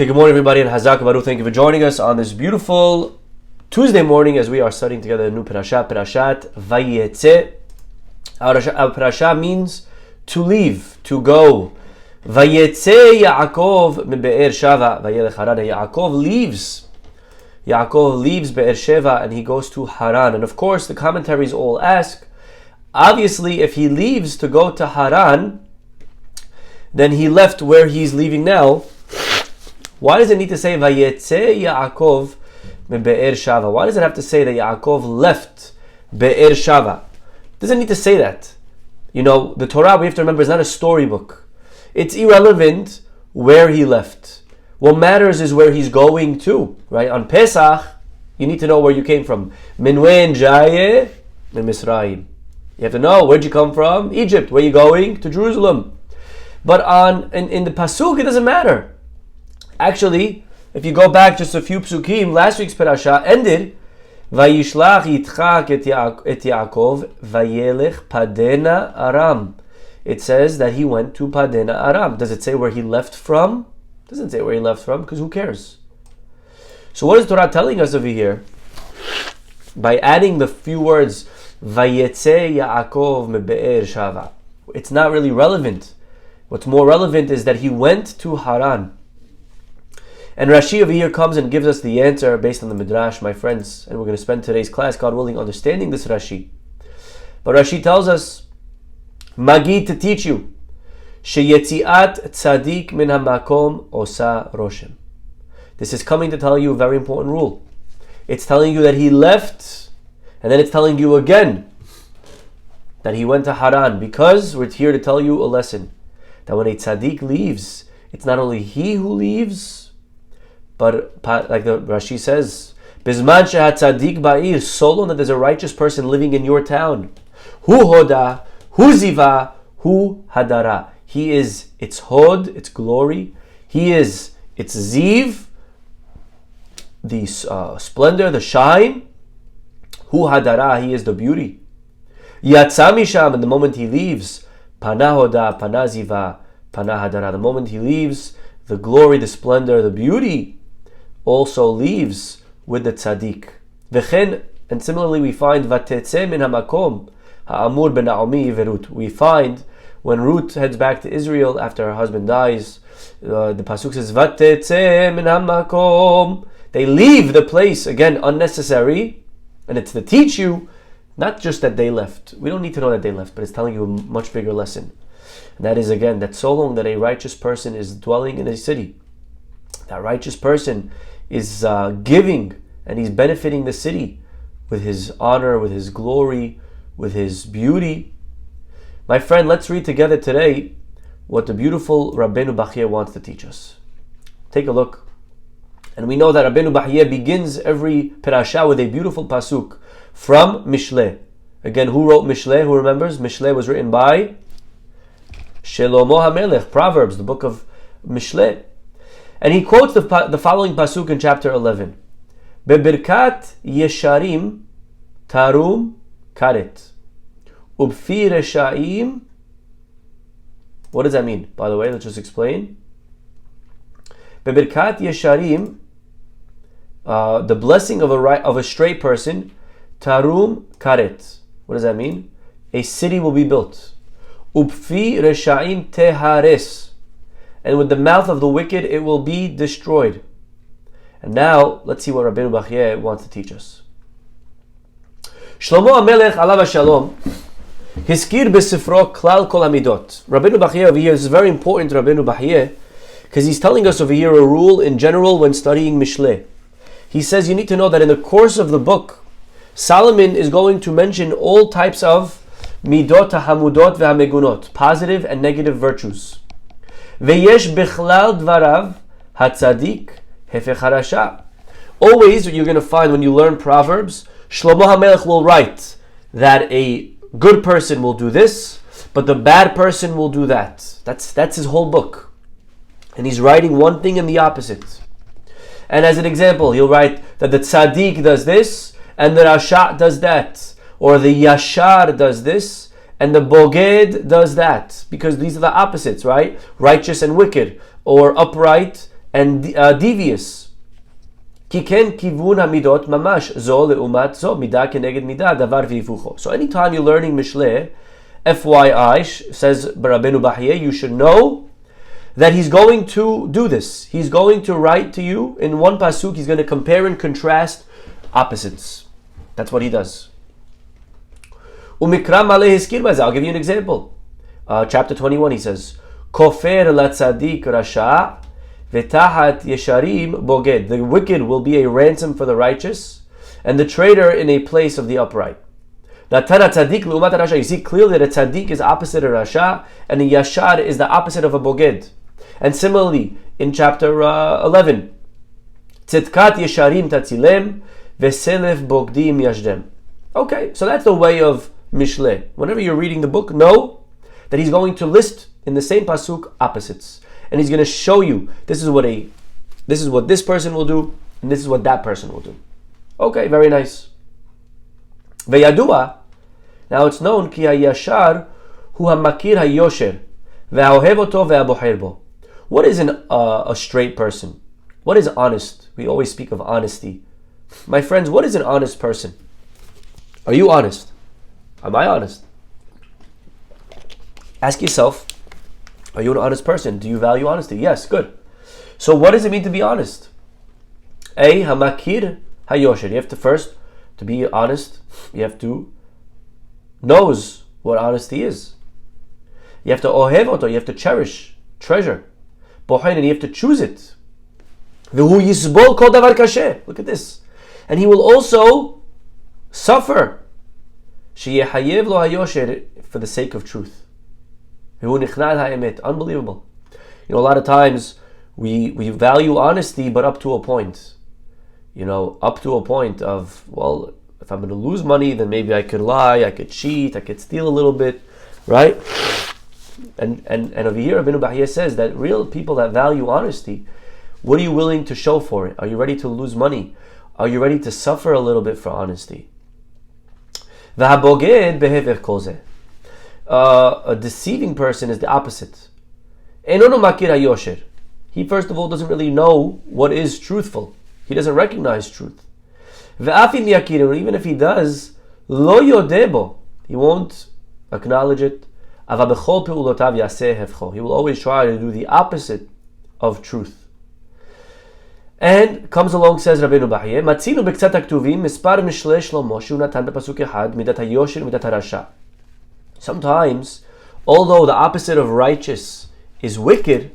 Okay, good morning everybody and Hazak Baruch. Thank you for joining us on this beautiful Tuesday morning as we are studying together a new Parashat Vayetze. Our Parashat means to leave, to go. Vayetze Yaakov Be'er Shava Vayelech Haran. Yaakov leaves Be'er Sheva and he goes to Haran. And of course the commentaries all ask, obviously if he leaves to go to Haran, then he left where he's leaving now. Why does it need to say Vayetze Yaakov Be'er Shava? Why does it have to say that Yaakov left Be'er Shava? It doesn't need to say that. You know, the Torah, we have to remember, is not a storybook. It's irrelevant where he left. What matters is where he's going to, right? On Pesach, you need to know where you came from. Min wen jaye min Mizrahi. You have to know, where'd you come from? Egypt. Where are you going? To Jerusalem. But in the Pasuk, it doesn't matter. Actually, if you go back just a few psukim, last week's parasha ended, Vayishlach Yitzchak et Yaakov Vayelech Padena Aram. It says that he went to Padena Aram. Does it say where he left from? It doesn't say where he left from, because who cares? So what is Torah telling us over here? By adding the few words, Vayetze Yaakov Mebe'er Shava. It's not really relevant. What's more relevant is that he went to Haran. And Rashi over here comes and gives us the answer based on the Midrash, my friends. And we're going to spend today's class, God willing, understanding this Rashi. But Rashi tells us, Magi to teach you, Sheyetziat tzadik min hamakom osa roshem. This is coming to tell you a very important rule. It's telling you that he left, and then it's telling you again that he went to Haran, because we're here to tell you a lesson. That when a tzaddik leaves, it's not only he who leaves, but like the Rashi says, Bizman shehat tzaddik ba'ir, so long that there's a righteous person living in your town. Hu hoda, hu ziva, hu hadara. He is its hod, its glory. He is its ziv, the splendor, the shine. Hu hadara, he is the beauty. Yatsa misham, and the moment he leaves, pana hoda, pana ziva, pana hadara. The moment he leaves, the glory, the splendor, the beauty also leaves with the tzaddik. V'chen, and similarly we find Vatetse min hamakom ha'amur ben Naomi verut. We find when Ruth heads back to Israel after her husband dies, the pasuk says Vatetse min hamakom. They leave the place, again unnecessary, and it's to teach you not just that they left. We don't need to know that they left, but it's telling you a much bigger lesson. And that is again that so long that a righteous person is dwelling in a city, that righteous person is giving and he's benefiting the city with his honor, with his glory, with his beauty. My friend, let's read together today what the beautiful Rabbeinu Bachye wants to teach us. Take a look. And we know that Rabbeinu Bachye begins every parasha with a beautiful pasuk from Mishle. Again, who wrote Mishle? Who remembers? Mishle was written by Shlomo HaMelech, Proverbs, the book of Mishle. And he quotes the following pasuk in chapter 11. Bebirkat yesharim tarum karet. Ubfi reshaim. What does that mean? By the way, let's just explain. Bebirkat yesharim, the blessing of a straight person, tarum karet. What does that mean? A city will be built. Ubfi reshaim tehares. And with the mouth of the wicked it will be destroyed. And now, let's see what Rabbeinu Bachye wants to teach us. Shlomo HaMelech alav shalom hiskir besifro klal kol hamidot. Rabbeinu Bachye over here, this is very important to Rabbeinu Bachye, because he's telling us over here a rule in general when studying Mishle. He says you need to know that in the course of the book, Solomon is going to mention all types of midot hamudot ve'hamegunot, positive and negative virtues. Veyesh bichlal dvarav hatzadik hefech harasha. Always, you're going to find when you learn Proverbs, Shlomo HaMelech will write that a good person will do this, but the bad person will do that. That's his whole book. And he's writing one thing and the opposite. And as an example, he'll write that the tzaddik does this, and the rasha does that. Or the yashar does this, and the boged does that, because these are the opposites, right? Righteous and wicked, or upright and devious. כי כן כיוון המידות ממש, זו לעומת זו, מידה כנגד מידה, דבר והיפוכו. So anytime you're learning Mishle, FYI, says Rabbeinu Bahye, you should know that he's going to do this. He's going to write to you in one pasuk, he's going to compare and contrast opposites. That's what he does. Umikra maleh hiskir b'zeh. I'll give you an example. Chapter 21, he says, Kofer latzadik rasha v'tahat yesharim boged. The wicked will be a ransom for the righteous, and the traitor in a place of the upright. Natana tzaddik l'umat rasha. You see clearly that a tzaddik is opposite of rasha, and a yashar is the opposite of a boged. And similarly, in chapter 11, tzidkat yesharim tatzilem v'selef bogdim yashdem. Okay, so that's the way of Mishle. Whenever you're reading the book, know that he's going to list in the same pasuk opposites, and he's going to show you this is what this person will do, and this is what that person will do. Okay, very nice. Veyadua. Now it's known ki hayashar hu hamakir hayosher ve'aohev oto ve'aboher bo. What is a straight person? What is honest? We always speak of honesty. My friends, what is an honest person? Are you honest? Am I honest? Ask yourself, are you an honest person? Do you value honesty? Yes, good. So what does it mean to be honest? A, hamakir hayosher. You have to first, to be honest, you have to knows what honesty is. You have to ohev oto, you have to cherish, treasure. Bohen, and you have to choose it. V'hu yisbol kol davar kasher. Look at this. And he will also suffer. Sheyehayev lo hayosher, for the sake of truth. V'hu nichnad ha'emet. Unbelievable. You know, a lot of times we value honesty, but up to a point. You know, up to a point of, well, if I'm going to lose money, then maybe I could lie, I could cheat, I could steal a little bit, right? And over here, Rabbeinu Bahye says that real people that value honesty, what are you willing to show for it? Are you ready to lose money? Are you ready to suffer a little bit for honesty? A deceiving person is the opposite. He first of all doesn't really know what is truthful. He doesn't recognize truth. Even if he does, he won't acknowledge it. He will always try to do the opposite of truth. And comes along, says Rabbeinu Bahye, Matzinu b'ktzat haktuvim mispar mishle Shlomo shu natan b'pasuk echad midat hayosher midat harasha. Sometimes, although the opposite of righteous is wicked,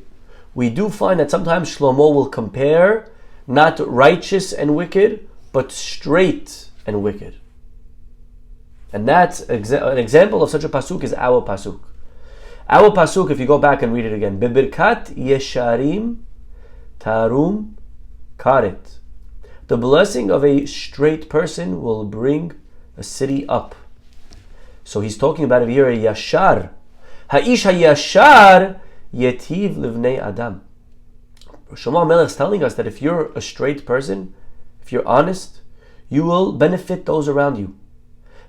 we do find that sometimes Shlomo will compare not righteous and wicked, but straight and wicked. And that's an example of such a pasuk is our pasuk. Our pasuk, if you go back and read it again, Bebirkat yesharim tarum karet. The blessing of a straight person will bring a city up. So he's talking about over here a yashar. Ha'ish hayashar yetiv livnei adam. Shlomo Melech is telling us that if you're a straight person, if you're honest, you will benefit those around you.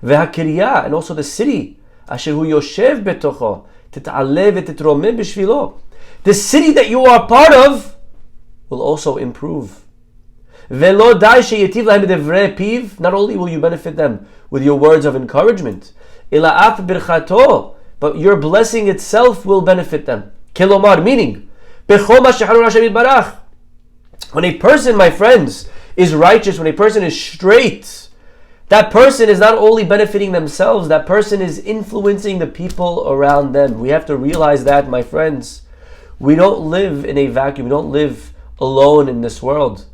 Ve'hakirya, and also the city, asher hu yoshev betocho, tit'aleh v'titromem b'shvilo. The city that you are part of will also improve. Ve'lo dai sheyetiv lahem b'devrei piv. Not only will you benefit them with your words of encouragement, ila af birchato, but your blessing itself will benefit them. Kelomar, meaning, when a person, my friends, is righteous, when a person is straight, that person is not only benefiting themselves, that person is influencing the people around them. We have to realize that, my friends. We don't live in a vacuum. We don't live alone in this world.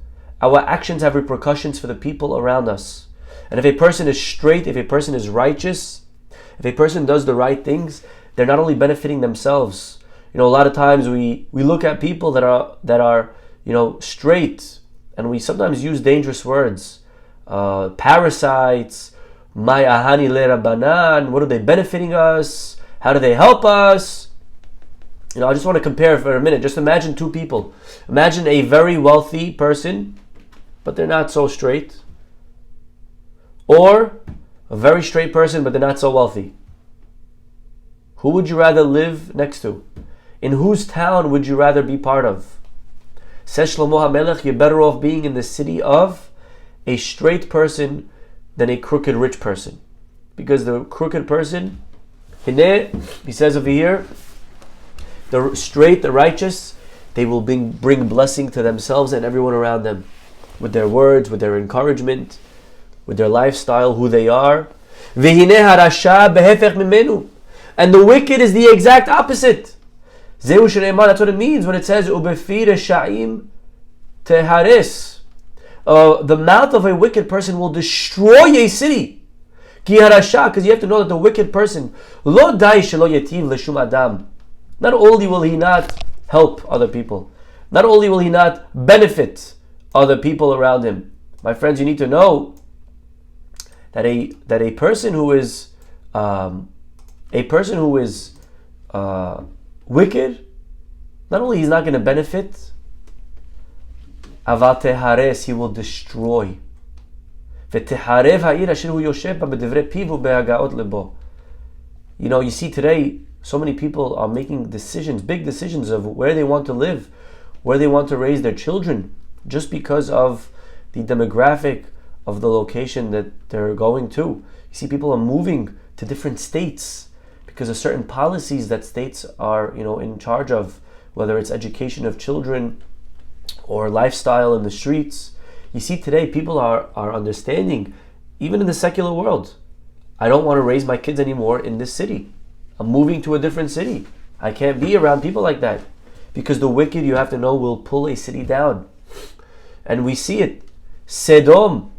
Our actions have repercussions for the people around us. And if a person is straight, if a person is righteous, if a person does the right things, they're not only benefiting themselves. You know, a lot of times we look at people that are straight, and we sometimes use dangerous words. Parasites, my ahani le rabbanan, what are they benefiting us? How do they help us? You know, I just want to compare for a minute. Just imagine two people. Imagine a very wealthy person, but they're not so straight. Or a very straight person, but they're not so wealthy. Who would you rather live next to? In whose town would you rather be part of? Says Shlomo HaMelech, you're better off being in the city of a straight person than a crooked rich person. Because the crooked person, he says over here, the straight, the righteous, they will bring blessing to themselves and everyone around them. With their words, with their encouragement, with their lifestyle, who they are. And the wicked is the exact opposite. That's what it means when it says the mouth of a wicked person will destroy a city. Because you have to know that the wicked person, not only will he not help other people, not only will he not benefit other people around him. My friends, you need to know that a person who is wicked, not only he's not going to benefit, he will destroy. You know, you see today, so many people are making decisions, big decisions of where they want to live, where they want to raise their children, just because of the demographic of the location that they're going to. You see people are moving to different states because of certain policies that states are, in charge of, whether it's education of children or lifestyle in the streets. You see today people are understanding, even in the secular world, I don't want to raise my kids anymore in this city. I'm moving to a different city. I can't be around people like that. Because the wicked, you have to know, will pull a city down. And we see it. Sodom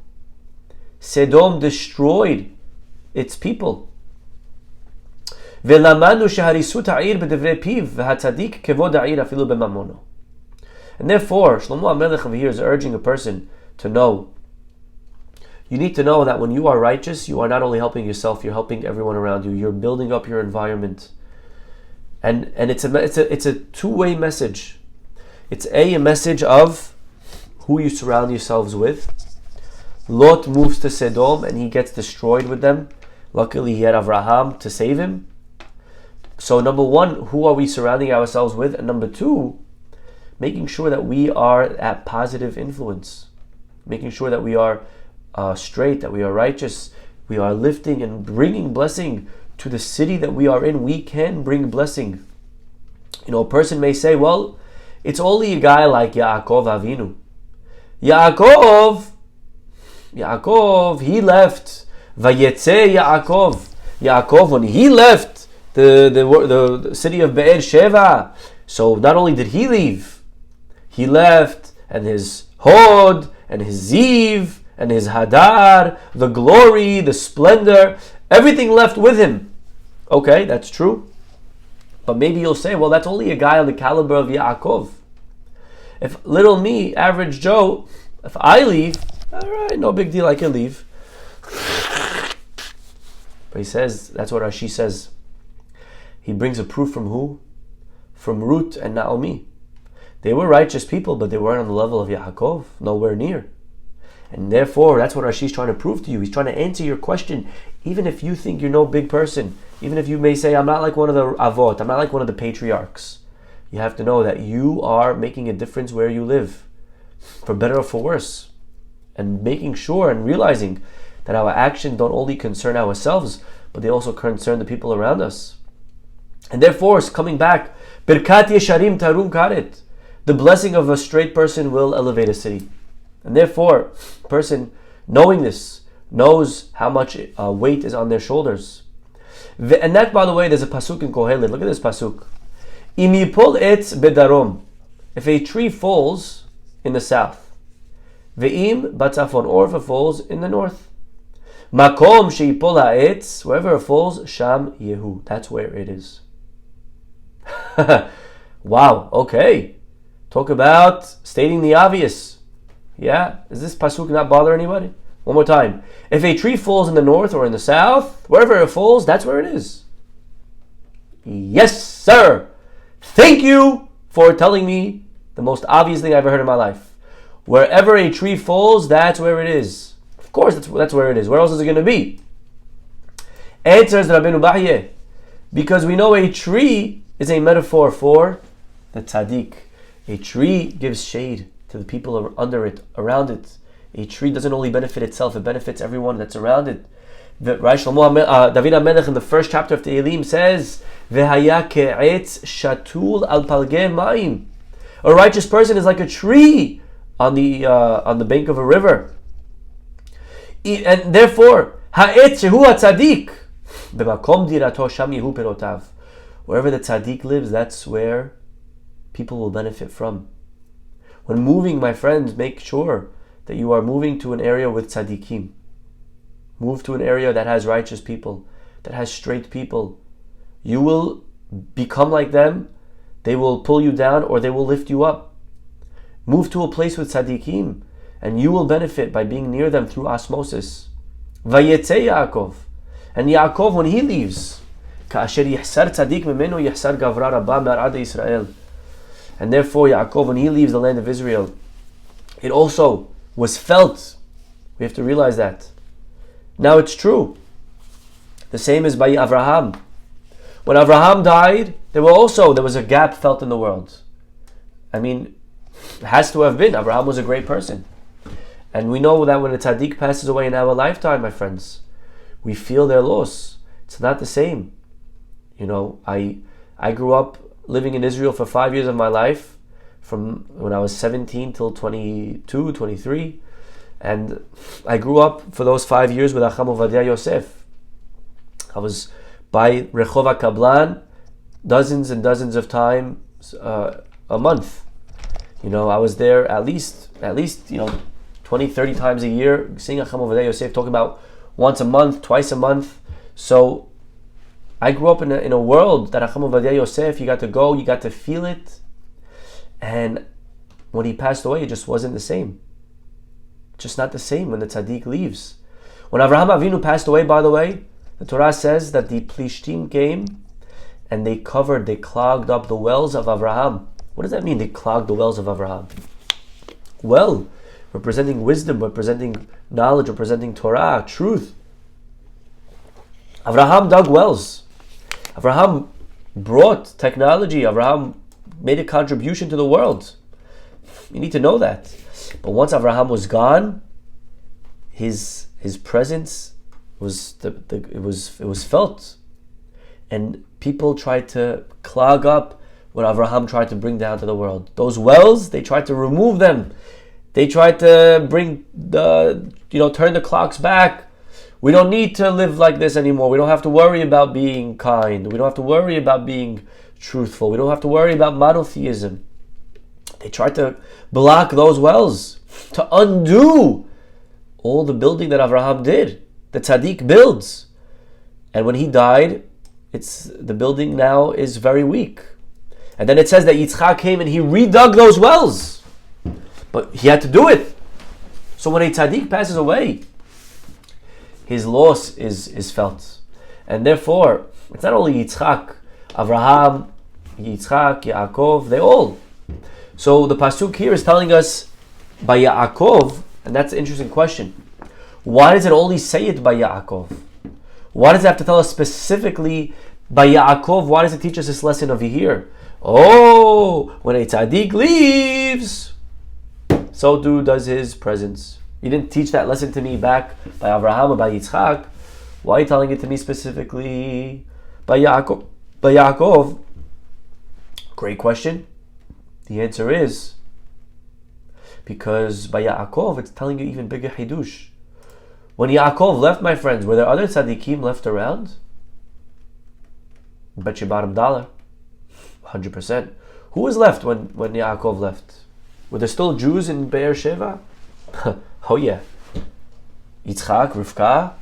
destroyed its people. And therefore, Shlomo HaMelech over here is urging a person to know. You need to know that when you are righteous, you are not only helping yourself, you're helping everyone around you. You're building up your environment. And it's a two-way message. It's a message of who you surround yourselves with. Lot moves to Sodom and he gets destroyed with them. Luckily he had Avraham to save him. So number one, who are we surrounding ourselves with? And number two, making sure that we are that positive influence. Making sure that we are straight, that we are righteous, we are lifting and bringing blessing to the city that we are in. We can bring blessing. A person may say, well, it's only a guy like Yaakov Avinu. Yaakov, he left. Vayetze Yaakov, when he left the city of Be'er Sheva, so not only did he leave, he left, and his Hod, and his Ziv, and his Hadar, the glory, the splendor, everything left with him. Okay, that's true. But maybe you'll say, well, that's only a guy on the caliber of Yaakov. If little me, average Joe, if I leave, all right, no big deal, I can leave. But he says, that's what Rashi says. He brings a proof from who? From Ruth and Naomi. They were righteous people, but they weren't on the level of Yaakov, nowhere near. And therefore, that's what Rashi's trying to prove to you. He's trying to answer your question. Even if you think you're no big person, even if you may say, I'm not like one of the Avot, I'm not like one of the patriarchs, you have to know that you are making a difference where you live, for better or for worse. And making sure and realizing that our actions don't only concern ourselves, but they also concern the people around us. And therefore, coming back, Birkat Yesharim Tarum Karet, the blessing of a straight person will elevate a city. And therefore, person knowing this, knows how much weight is on their shoulders. And that, by the way, there's a pasuk in Kohelet. Look at this pasuk. Im yipol etz bedarom. If a tree falls in the south, ve'im batzafon, or if it falls in the north, makom sheipol ha'etz, wherever it falls, sham yehu. That's where it is. Wow. Okay. Talk about stating the obvious. Yeah? Does this pasuk not bother anybody? One more time. If a tree falls in the north or in the south, wherever it falls, that's where it is. Yes, sir. Thank you for telling me the most obvious thing I've ever heard in my life. Wherever a tree falls, that's where it is. Of course, that's where it is. Where else is it going to be? Answers Rabbeinu Bahye. Because we know a tree is a metaphor for the tzaddik. A tree gives shade to the people under it, around it. A tree doesn't only benefit itself, it benefits everyone that's around it. David HaMelech in the first chapter of Tehillim says, "V'haya ke'etz shatul al palgei mayim." A righteous person is like a tree on the bank of a river. And therefore, ha'etz shehu ha'tzadik, b'makom dirato sham yehu perotav. Wherever the tzaddik lives, that's where people will benefit from. When moving, my friends, make sure that you are moving to an area with tzaddikim. Move to an area that has righteous people, that has straight people. You will become like them. They will pull you down or they will lift you up. Move to a place with tzaddikim, and you will benefit by being near them through osmosis. Vayetze Yaakov. And Yaakov, when he leaves, Ka'asher yihsar tzaddik memenu yihsar gavra rabba me'arad Yisrael. And therefore, Yaakov, when he leaves the land of Israel, it also was felt. We have to realize that. Now it's true. The same as by Avraham. When Avraham died, there was a gap felt in the world. I mean, it has to have been. Avraham was a great person. And we know that when a tzaddik passes away in our lifetime, my friends, we feel their loss. It's not the same. You know, I grew up living in Israel for 5 years of my life, from when I was 17 till 22, 23. And I grew up for those 5 years with Acham Ovadia Yosef. I was by Rehov HaKablan dozens and dozens of times a month. You know, I was there at least 20, 30 times a year, seeing Acham Ovadia Yosef, talking about once a month, twice a month. So I grew up in a world that Acham Ovadia Yosef, you got to go, you got to feel it. And when he passed away, it just wasn't the same. Just not the same when the tzaddik leaves. When Avraham Avinu passed away, by the way, the Torah says that the Plishtim came and they clogged up the wells of Avraham. What does that mean, they clogged the wells of Avraham? Well, representing wisdom, representing knowledge, representing Torah, truth. Avraham dug wells. Avraham brought technology. Avraham made a contribution to the world. You need to know that. But once Avraham was gone, his presence was it was felt, and people tried to clog up what Avraham tried to bring down to the world. Those wells, they tried to remove them. They tried to turn the clocks back. We don't need to live like this anymore. We don't have to worry about being kind. We don't have to worry about being truthful. We don't have to worry about monotheism. They tried to block those wells, to undo all the building that Avraham did, the tzaddik builds. And when he died, the building now is very weak. And then it says that Yitzchak came and he redug those wells. But he had to do it. So when a tzaddik passes away, his loss is felt. And therefore, it's not only Yitzchak, Avraham, Yitzchak, Yaakov, they all. So the pasuk here is telling us by Yaakov, and that's an interesting question. Why does it only say it by Yaakov? Why does it have to tell us specifically by Yaakov? Why does it teach us this lesson over here? Oh, when a tzaddik leaves, so too does his presence. You didn't teach that lesson to me back by Avraham or by Yitzchak. Why are you telling it to me specifically by Yaakov? By Yaakov? Great question. The answer is because by Yaakov it's telling you even bigger hidush. When Yaakov left, my friends, were there other tzaddikim left around? Bet you bottom dollar. 100%. Who was left when Yaakov left? Were there still Jews in Be'er Sheva? Oh yeah. Yitzchak, Rivka.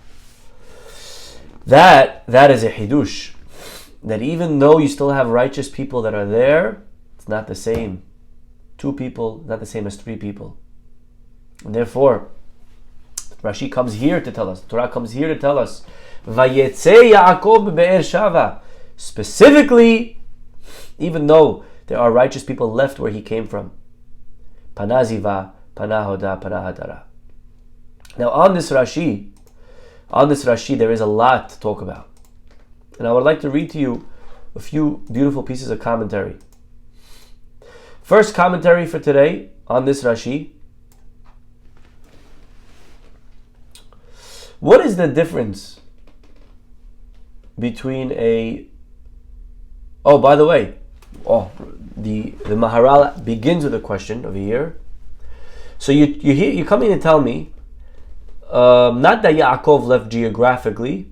That is a hidush. That even though you still have righteous people that are there, it's not the same. 2 people, not the same as 3 people. And therefore, Rashi comes here to tell us, Torah comes here to tell us, Vayetze Yaakov be'er Shava. Specifically, even though there are righteous people left where he came from. Panaziva, Panahoda, Panahadara. Now on this Rashi, there is a lot to talk about. And I would like to read to you a few beautiful pieces of commentary. First commentary for today on this Rashi. What is the difference between a... Oh, by the way, the Maharal begins with a question over here. So you're coming to tell me, not that Yaakov left geographically,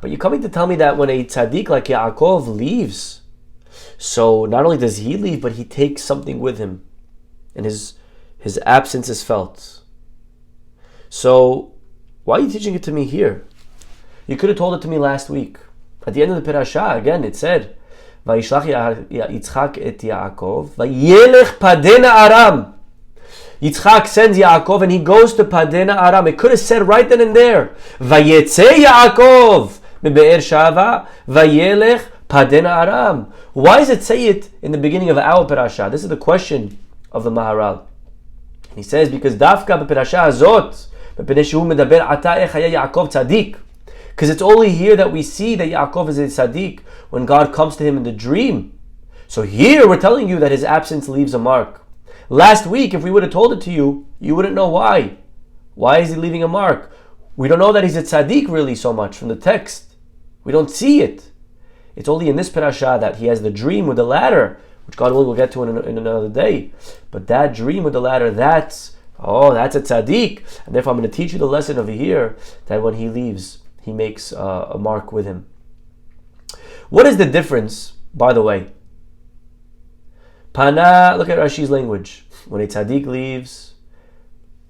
but you're coming to tell me that when a tzaddik like Yaakov leaves, so not only does he leave, but he takes something with him, and his absence is felt. So why are you teaching it to me here? You could have told it to me last week. At the end of the Perashah, again, it said, Vayishlach Yitzchak et Yaakov, Vayelech Padena Aram. Yitzchak sends Yaakov and he goes to Padena Aram. It could have said right then and there, Vayetze Yaakov Be'er Shava, Vayelech Padena Aram. Why does it say it in the beginning of our Perashah? This is the question of the Maharal. He says, because Dafka Perashah Azot, because it's only here that we see that Yaakov is a tzaddik when God comes to him in the dream. So here we're telling you that his absence leaves a mark. Last week, if we would have told it to you, you wouldn't know why. Why is he leaving a mark? We don't know that he's a tzaddik really so much from the text. We don't see it. It's only in this parasha that he has the dream with the ladder, which God will get to in another day. But that dream with the ladder, that's a tzaddik. And therefore I'm going to teach you the lesson over here that when he leaves, he makes a mark with him. What is the difference, by the way? Pana, look at Rashi's language. When a tzaddik leaves,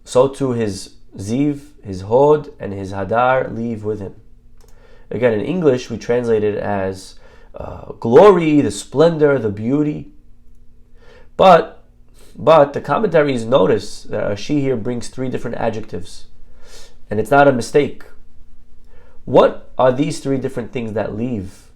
so too his ziv, his hod, and his hadar leave with him. Again, in English, we translate it as glory, the splendor, the beauty. But the commentaries notice that Rashi here brings 3 different adjectives. And it's not a mistake. What are these 3 different things that leave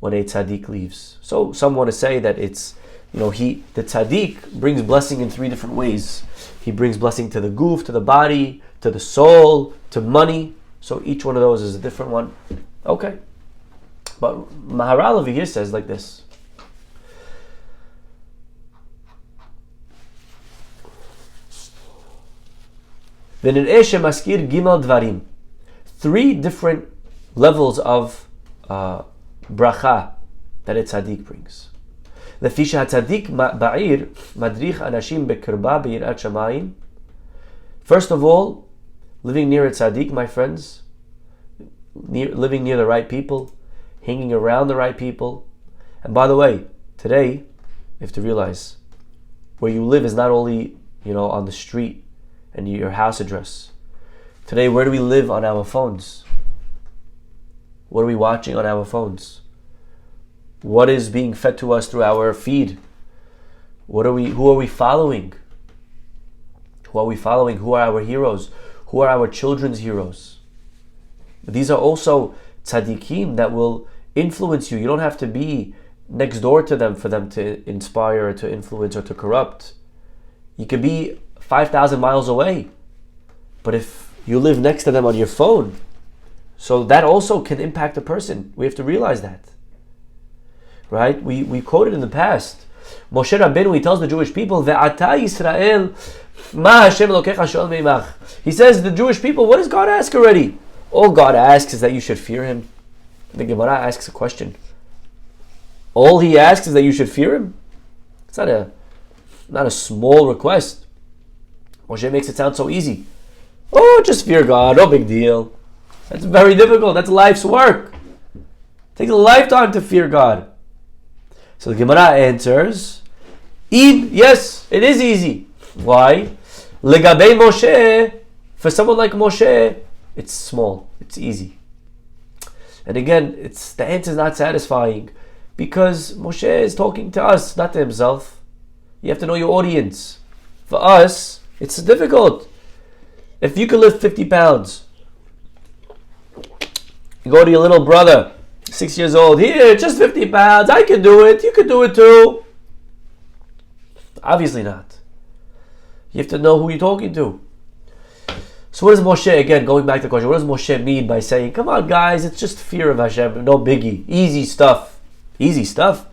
when a tzaddik leaves? So some want to say that it's, the tzaddik brings blessing in 3 different ways. He brings blessing to the goof, to the body, to the soul, to money. So each one of those is a different one. Okay. But Maharal over here says like this. V'nir'eh shemaskir gimel dvarim. 3 different levels of bracha that a tzaddik brings. לפי שהצדיק בעיר מדריך אנשים בקרבה ביראת שמיים. First of all, living near a tzaddik, my friends, living near the right people, hanging around the right people. And by the way, today, you have to realize, where you live is not only, on the street and your house address. Today, where do we live on our phones? What are we watching on our phones? What is being fed to us through our feed? Who are we following? Who are we following? Who are our heroes? Who are our children's heroes? These are also tzaddikim that will influence you. You don't have to be next door to them for them to inspire, or to influence, or to corrupt. You could be 5,000 miles away. But if you live next to them on your phone, so that also can impact a person. We have to realize that. Right? We quoted in the past. Moshe Rabbeinu, he tells the Jewish people, Ve'ata Yisrael, ma Hashem Elokecha shoel meimach. He says to the Jewish people, what does God ask already? All God asks is that you should fear Him. The Gemara asks a question. All He asks is that you should fear Him? It's not a small request. Moshe makes it sound so easy. Oh, just fear God, no big deal. That's very difficult. That's life's work. It takes a lifetime to fear God. So the Gemara answers, yes, it is easy. Why? Legabei Moshe, for someone like Moshe, it's small, it's easy. And again, the answer is not satisfying, because Moshe is talking to us, not to himself. You have to know your audience. For us, it's difficult. If you could lift 50 pounds, you go to your little brother, 6 years old, here, just 50 pounds, I can do it, you can do it too. Obviously not. You have to know who you're talking to. So what does Moshe, again, going back to the question, what does Moshe mean by saying, come on guys, it's just fear of Hashem, no biggie, easy stuff. Easy stuff?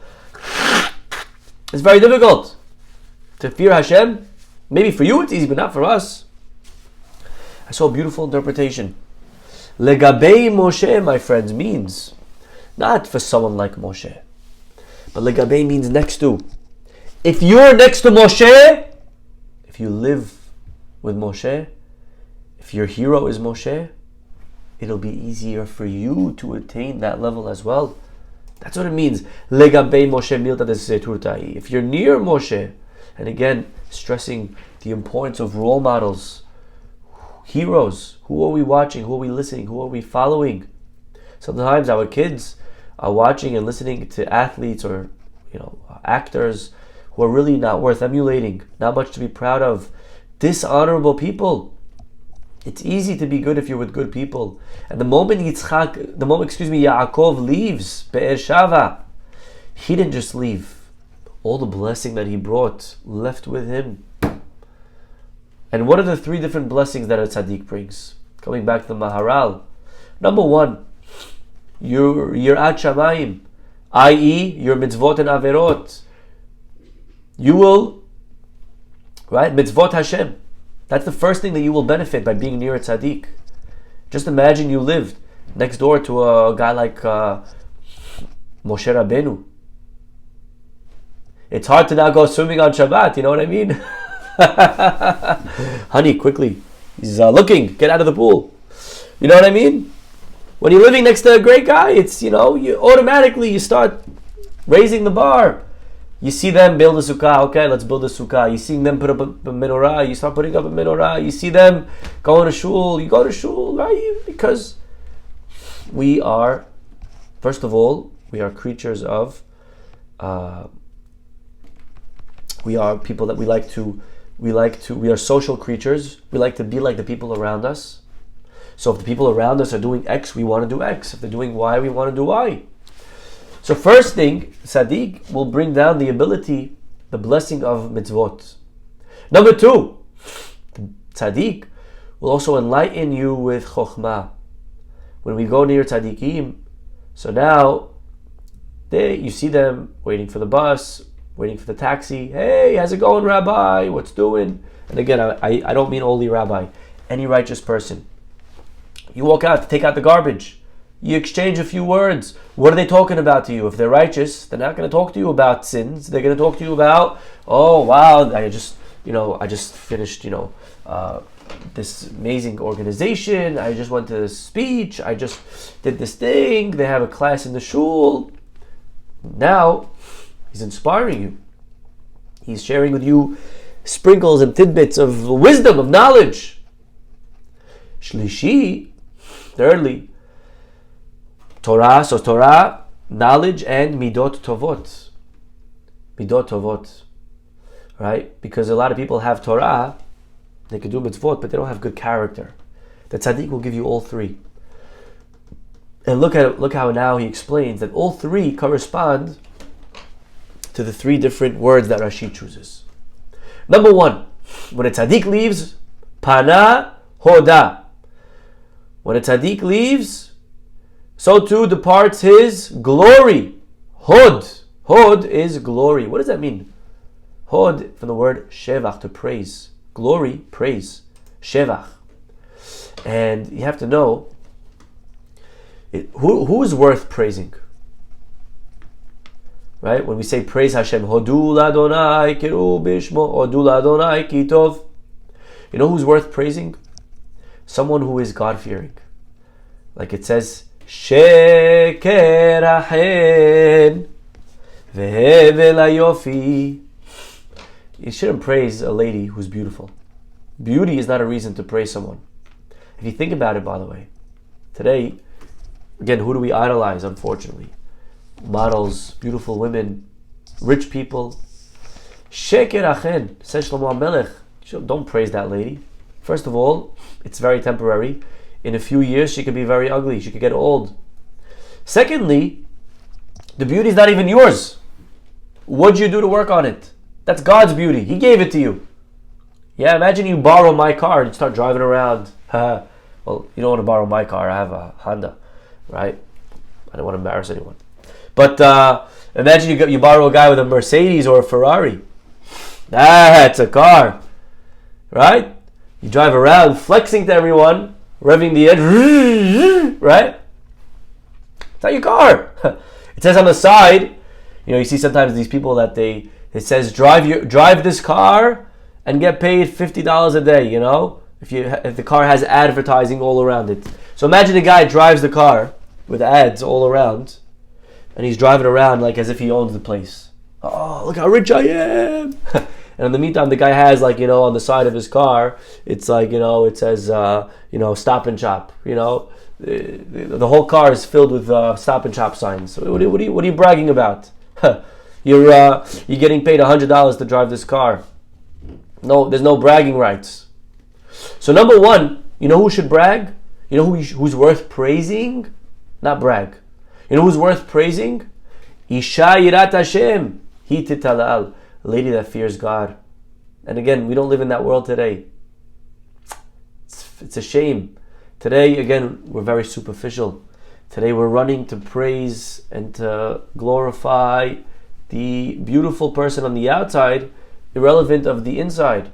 It's very difficult. To fear Hashem, maybe for you it's easy, but not for us. I saw a beautiful interpretation. Legabei Moshe, my friends, means not for someone like Moshe, but legabei means next to. If you're next to Moshe, if you live with Moshe, if your hero is Moshe, it'll be easier for you to attain that level as well. That's what it means. Legabei Moshe milta deseturtai. If you're near Moshe, and again, stressing the importance of role models, heroes. Who are we watching? Who are we listening? Who are we following? Sometimes our kids are watching and listening to athletes or actors who are really not worth emulating, not much to be proud of, dishonorable people. It's easy to be good if you're with good people. And the moment Yaakov leaves Be'er Shava, he didn't just leave. All the blessing that he brought left with him. And what are the three different blessings that a tzaddik brings? Coming back to the Maharal. Number one, your Yirat Shamayim, i.e. your mitzvot and averot. You will, mitzvot Hashem. That's the first thing that you will benefit by being near a tzaddik. Just imagine you lived next door to a guy like Moshe Rabbeinu. It's hard to now go swimming on Shabbat, you know what I mean? Honey, quickly. He's looking. Get out of the pool. You know what I mean? When you're living next to a great guy, it's, you automatically you start raising the bar. You see them build a sukkah. Okay, let's build a sukkah. You see them put up a menorah. You start putting up a menorah. You see them going to shul. You go to shul, right? Because we are, first of all, we are creatures of, we are people that we are social creatures. We like to be like the people around us. So if the people around us are doing X, we want to do X. If they're doing Y, we want to do Y. So first thing, tzaddik will bring down the ability, the blessing of mitzvot. Number two, tzaddik will also enlighten you with chokhmah. When we go near tzaddikim, so now you see them waiting for the bus, waiting for the taxi. Hey, how's it going, Rabbi? What's doing? And again, I don't mean only Rabbi. Any righteous person. You walk out to take out the garbage. You exchange a few words. What are they talking about to you? If they're righteous, they're not going to talk to you about sins. They're going to talk to you about, oh wow, I just finished, this amazing organization. I just went to this speech. I just did this thing. They have a class in the shul. Now, he's inspiring you. He's sharing with you sprinkles and tidbits of wisdom, of knowledge. Shlishi, thirdly, Torah, knowledge, and midot tovot. Midot tovot. Right? Because a lot of people have Torah, they can do mitzvot, but they don't have good character. The tzaddik will give you all three. And look how now he explains that all three correspond to the three different words that Rashi chooses. Number one, when a tzaddik leaves, pana hoda. When a tzaddik leaves, so too departs his glory. Hod. Hod is glory. What does that mean? Hod, from the word shevach, to praise. Glory, praise. Shevach. And you have to know, who is worth praising? Right? When we say praise Hashem, Hodu l'Adonai kiru bishmo, Hodu l'Adonai ki tov. You know who's worth praising? Someone who is God-fearing. Like it says, Sheker achen vehevel hayofi. You shouldn't praise a lady who's beautiful. Beauty is not a reason to praise someone. If you think about it, by the way, today, again, who do we idolize, unfortunately? Models, beautiful women, rich people. Sheker achen, says Shlomo HaMelech. Don't praise that lady. First of all, it's very temporary. In a few years, she could be very ugly. She could get old. Secondly, the beauty is not even yours. What'd you do to work on it? That's God's beauty. He gave it to you. Yeah, imagine you borrow my car and you start driving around. Well, you don't want to borrow my car. I have a Honda, right? I don't want to embarrass anyone. But imagine you borrow a guy with a Mercedes or a Ferrari. That's a car, right? You drive around flexing to everyone, revving the engine, right? It's not your car. It says on the side, you see sometimes these people that it says drive this car and get paid $50 a day. If the car has advertising all around it. So imagine a guy drives the car with ads all around, and he's driving around like as if he owns the place. Oh, look how rich I am! And in the meantime, the guy has on the side of his car, it's it says Stop and Shop. The whole car is filled with Stop and Shop signs. So what are you bragging about? You're getting paid $100 to drive this car. No, there's no bragging rights. So number one, who should brag? Who's worth praising? Not brag. Who's worth praising? Isha yirat Hashem, hi titalal, lady that fears God. And again, we don't live in that world today. It's a shame. Today, again, we're very superficial. Today we're running to praise and to glorify the beautiful person on the outside, irrelevant of the inside.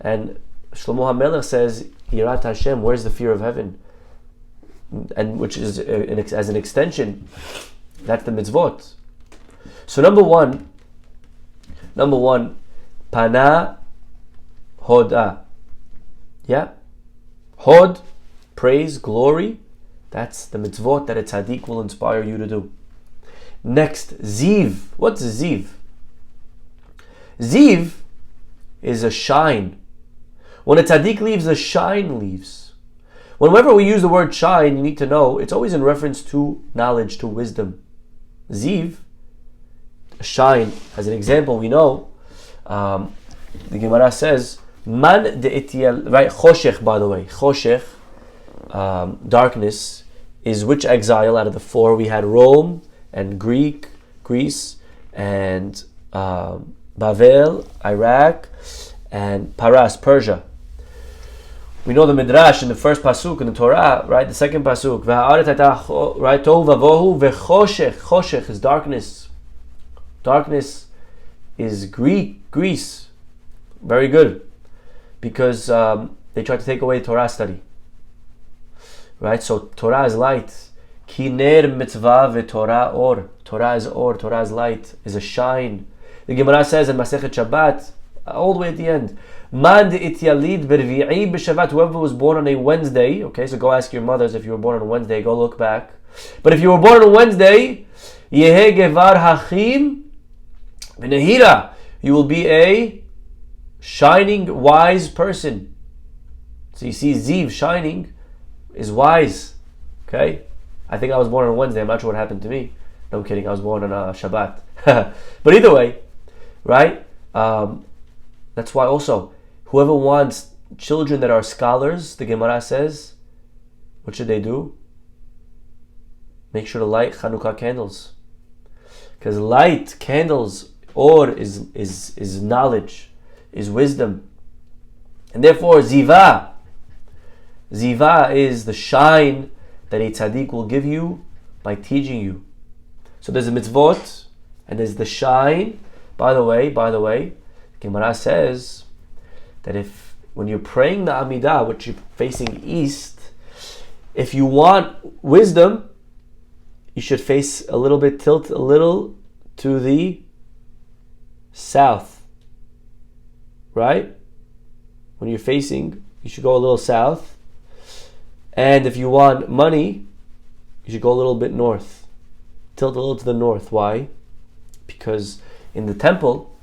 And Shlomo HaMelech says, Yirat Hashem, where's the fear of heaven? And which is as an extension, that's the mitzvot. So number one, pana hoda. Yeah? Hod, praise, glory. That's the mitzvot that a tzaddik will inspire you to do. Next, ziv. What's ziv? Ziv is a shine. When a tzaddik leaves, a shine leaves. Whenever we use the word shine, you need to know it's always in reference to knowledge, to wisdom. Ziv, shine. As an example, we know the Gemara says, "Man de etiel." Right, choshech. By the way, choshech, darkness, is which exile out of the four? We had Rome and Greece, and Bavel, Iraq, and Paras, Persia. We know the Midrash in the first pasuk in the Torah, right? The second pasuk, right? Tohu vavohu vechoshech. Choshech is darkness. Darkness is Greece. Very good, because they tried to take away Torah study. Right? So Torah is light. Kiner mitzvah veTorah or. Torah is or. Torah is light. Is a shine. The Gemara says in Masechet Shabbat, all the way at the end, Man ityalid bervi'i b'Shabbat. Whoever was born on a Wednesday, okay, so go ask your mothers if you were born on a Wednesday, go look back. But if you were born on a Wednesday, Yehe gevar hachim v'nehira, you will be a shining, wise person. So you see, Ziv, shining, is wise. Okay? I think I was born on a Wednesday, I'm not sure what happened to me. No, I'm kidding, I was born on a Shabbat. But either way, right? That's why also, whoever wants children that are scholars, the Gemara says, what should they do? Make sure to light Chanukah candles. Because light candles, or is knowledge, is wisdom. And therefore, Ziva is the shine that a tzaddik will give you by teaching you. So there's a mitzvot, and there's the shine. By the way, Gemara says that when you're praying the Amidah, which you're facing east, if you want wisdom, you should face a little bit, tilt a little to the south. Right? When you're facing, you should go a little south. And if you want money, you should go a little bit north. Tilt a little to the north. Why? Because in the temple,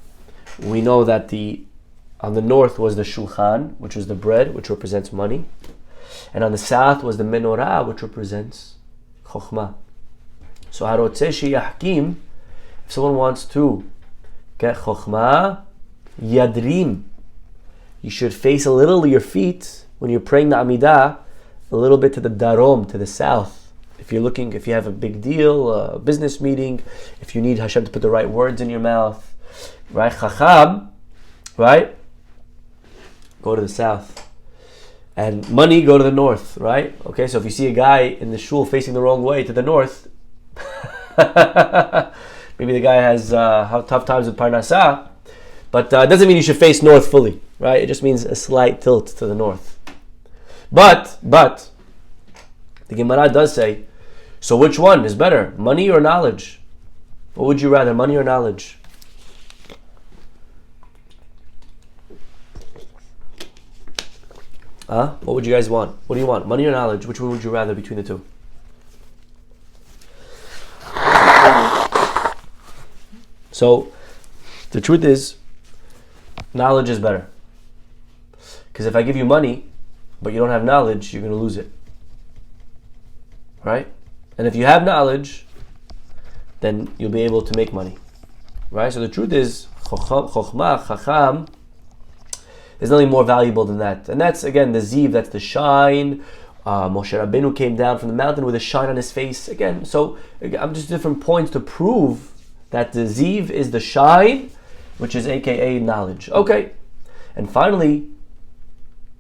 we know that on the north was the shulchan, which was the bread, which represents money. And on the south was the menorah, which represents chokhmah. So harotze sheyahkim, if someone wants to get chokhmah, yadrim, you should face a little your feet, when you're praying the Amidah, a little bit to the darom, to the south. If you have a big deal, a business meeting, if you need Hashem to put the right words in your mouth, right? Chacham, right? Go to the south. And money, go to the north, right? Okay, so if you see a guy in the shul facing the wrong way to the north, maybe the guy has tough times with parnasah, But it doesn't mean you should face north fully, right? It just means a slight tilt to the north. But the Gemara does say, so which one is better, money or knowledge? What would you rather, money or knowledge? What would you guys want? What do you want, money or knowledge? Which one would you rather between the two? So, the truth is, knowledge is better. Because if I give you money, but you don't have knowledge, you're going to lose it. Right? And if you have knowledge, then you'll be able to make money. Right? So the truth is, chokhmah, chacham, is nothing more valuable than that. And that's, again, the ziv, that's the shine. Moshe Rabbeinu came down from the mountain with a shine on his face. Again, so I'm just different points to prove that the ziv is the shine, which is aka knowledge. Okay. And finally,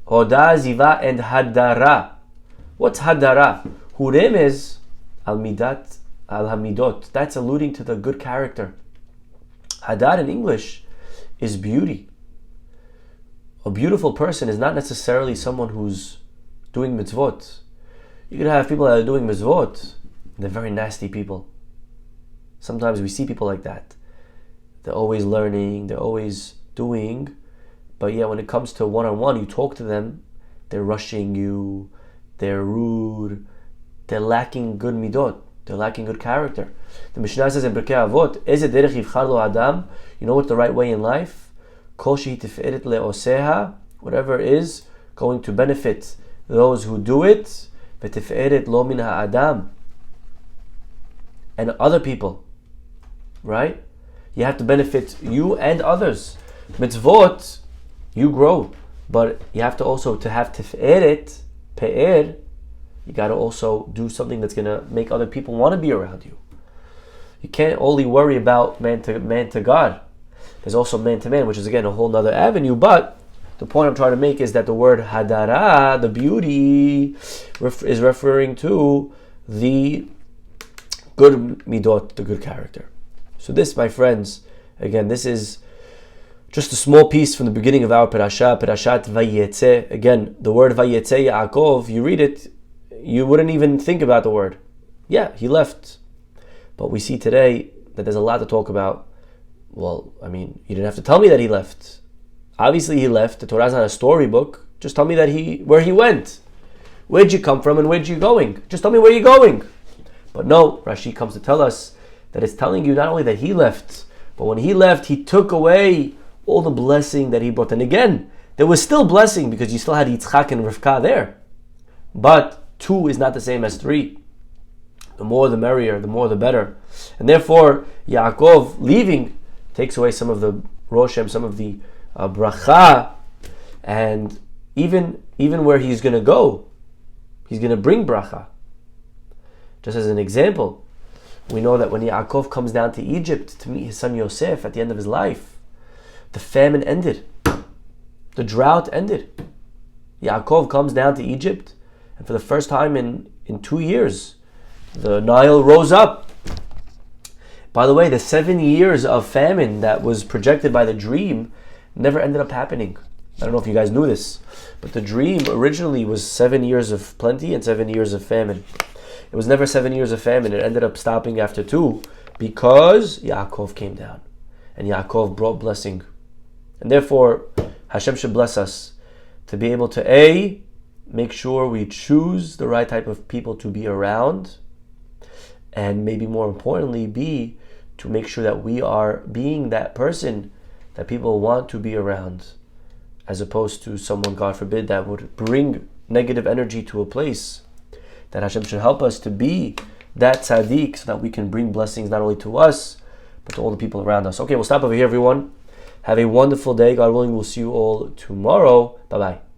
hoda, ziva, and hadara. What's hadara? Hurem is al-midat, al-hamidot. That's alluding to the good character. Hadar in English is beauty. A beautiful person is not necessarily someone who's doing mitzvot. You can have people that are doing mitzvot, they're very nasty people. Sometimes we see people like that. They're always learning, they're always doing, but yeah, when it comes to one-on-one, you talk to them, they're rushing you, they're rude, they're lacking good midot, they're lacking good character. The Mishnah says in Pirkei Avot, Eze derech yivchar lo adam, you know what's the right way in life? Kol shehi tiferet le'oseha, whatever is going to benefit those who do it, v'tiferet lo min ha'adam, and other people. Right? You have to benefit you and others. Mitzvot, you grow, but you have to also, to have tiferet, pe'er, you got to also do something that's going to make other people want to be around you. You can't only worry about man to God. There's also man to man, which is again a whole nother avenue, but the point I'm trying to make is that the word hadara, the beauty, is referring to the good midot, the good character. So this, my friends, again, this is just a small piece from the beginning of our parashat Vayetze. Again, the word Vayetze Yaakov, you read it, you wouldn't even think about the word. Yeah, he left. But we see today that there's a lot to talk about. Well, I mean, you didn't have to tell me that he left. Obviously he left. The Torah's not a storybook. Just tell me that where he went. Where'd you come from and where'd you going? Just tell me where you're going. But no, Rashi comes to tell us that it's telling you not only that he left, but when he left, he took away all the blessing that he brought. And again, there was still blessing because you still had Yitzchak and Rivka there. But 2 is not the same as 3. The more the merrier, the more the better. And therefore, Yaakov leaving takes away some of the roshem, some of the bracha, and even where he's going to go, he's going to bring bracha. Just as an example, we know that when Yaakov comes down to Egypt to meet his son Yosef at the end of his life, the famine ended. The drought ended. Yaakov comes down to Egypt, and for the first time in 2 years, the Nile rose up. By the way, the 7 years of famine that was projected by the dream never ended up happening. I don't know if you guys knew this, but the dream originally was 7 years of plenty and 7 years of famine. It was never 7 years of famine. It ended up stopping after 2 because Yaakov came down. And Yaakov brought blessing. And therefore, Hashem should bless us to be able to A, make sure we choose the right type of people to be around. And maybe more importantly, B, to make sure that we are being that person that people want to be around, as opposed to someone, God forbid, that would bring negative energy to a place. That Hashem should help us to be that tzaddik so that we can bring blessings not only to us, but to all the people around us. Okay, we'll stop over here, everyone. Have a wonderful day. God willing, we'll see you all tomorrow. Bye-bye.